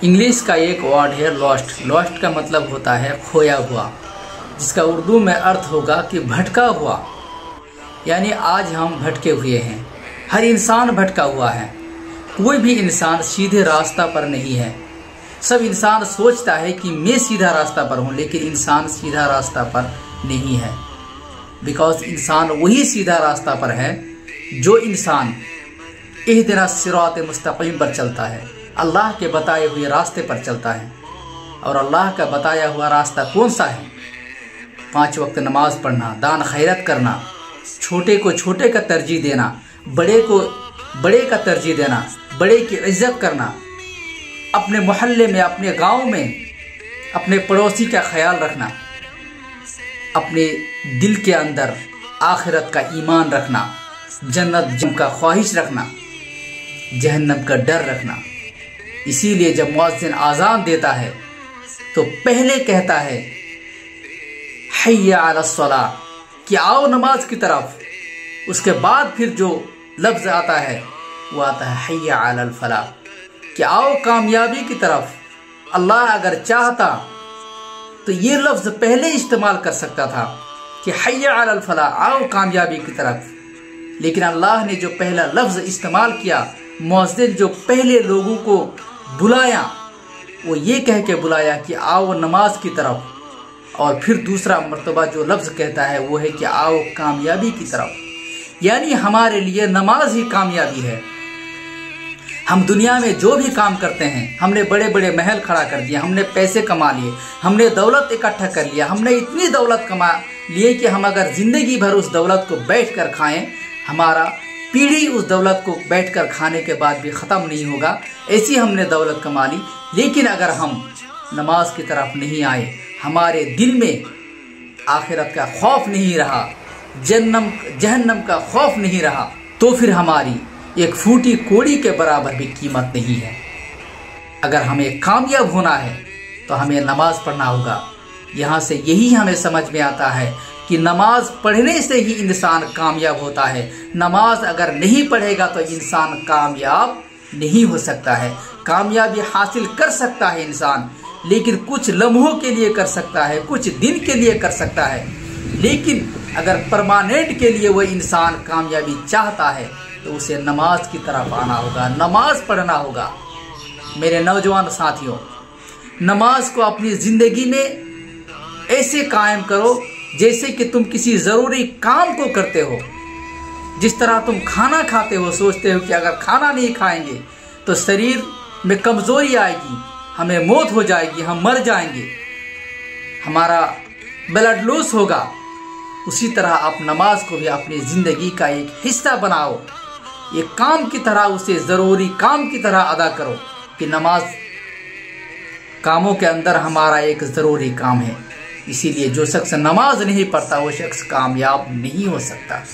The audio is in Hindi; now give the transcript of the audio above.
इंग्लिश का एक वर्ड है लॉस्ट। लॉस्ट का मतलब होता है खोया हुआ, जिसका उर्दू में अर्थ होगा कि भटका हुआ। यानी आज हम भटके हुए हैं, हर इंसान भटका हुआ है। कोई भी इंसान सीधे रास्ता पर नहीं है। सब इंसान सोचता है कि मैं सीधा रास्ता पर हूँ, लेकिन इंसान सीधा रास्ता पर नहीं है। बिकॉज इंसान वही सीधा रास्ता पर है जो इंसान इहदिना सिरात मुस्तकीम पर चलता है, अल्लाह के बताए हुए रास्ते पर चलता है। और अल्लाह का बताया हुआ रास्ता कौन सा है? 5 वक्त नमाज पढ़ना, दान खैरत करना, छोटे को छोटे का तरजीह देना, बड़े को बड़े का तरजीह देना, बड़े की इज्जत करना, अपने मोहल्ले में, अपने गांव में अपने पड़ोसी का ख्याल रखना, अपने दिल के अंदर आखिरत का ईमान रखना, जन्नत का ख्वाहिश रखना, जहन्नम का डर रखना। इसीलिए जब मुअज्जिन आज़ान देता है तो पहले कहता है हय्या अला सलाह, कि आओ नमाज की तरफ। उसके बाद फिर जो लफ्ज़ आता है वो आता है हय्या अलल फलाह, कि आओ कामयाबी की तरफ। अल्लाह अगर चाहता तो ये लफ्ज़ पहले इस्तेमाल कर सकता था कि हय्या अलल फलाह, आओ कामयाबी की तरफ। लेकिन अल्लाह ने जो पहला लफ्ज़ इस्तेमाल किया, मुअज्जिन जो पहले लोगों को बुलाया, वो ये कह के बुलाया कि आओ नमाज की तरफ। और फिर दूसरा मर्तबा जो लफ्ज़ कहता है वो है कि आओ कामयाबी की तरफ। यानी हमारे लिए नमाज ही कामयाबी है। हम दुनिया में जो भी काम करते हैं, हमने बड़े बड़े महल खड़ा कर दिया, हमने पैसे कमा लिए, हमने दौलत इकट्ठा कर लिया, हमने इतनी दौलत कमा लिए कि हम अगर ज़िंदगी भर उस दौलत को बैठ कर खाएँ, हमारा पीढ़ी उस दौलत को बैठकर खाने के बाद भी ख़त्म नहीं होगा। ऐसी हमने दौलत कमा ली। लेकिन अगर हम नमाज की तरफ नहीं आए, हमारे दिल में आखिरत का खौफ नहीं रहा, जहन्नम का खौफ नहीं रहा, तो फिर हमारी एक फूटी कोड़ी के बराबर भी कीमत नहीं है। अगर हमें कामयाब होना है तो हमें नमाज पढ़ना होगा। यहाँ से यही हमें समझ में आता है कि नमाज पढ़ने से ही इंसान कामयाब होता है। नमाज अगर नहीं पढ़ेगा तो इंसान कामयाब नहीं हो सकता है। कामयाबी हासिल कर सकता है इंसान, लेकिन कुछ लम्हों के लिए कर सकता है, कुछ दिन के लिए कर सकता है। लेकिन अगर परमानेंट के लिए वह इंसान कामयाबी चाहता है तो उसे नमाज की तरफ आना होगा, नमाज पढ़ना होगा। मेरे नौजवान साथियों, नमाज को अपनी ज़िंदगी में ऐसे कायम करो जैसे कि तुम किसी ज़रूरी काम को करते हो। जिस तरह तुम खाना खाते हो, सोचते हो कि अगर खाना नहीं खाएंगे तो शरीर में कमज़ोरी आएगी, हमें मौत हो जाएगी, हम मर जाएंगे, हमारा ब्लड लॉस होगा। उसी तरह आप नमाज को भी अपनी ज़िंदगी का एक हिस्सा बनाओ, एक काम की तरह, उसे ज़रूरी काम की तरह अदा करो कि नमाज कामों के अंदर हमारा एक ज़रूरी काम है। इसीलिए जो शख्स नमाज नहीं पढ़ता वो शख्स कामयाब नहीं हो सकता।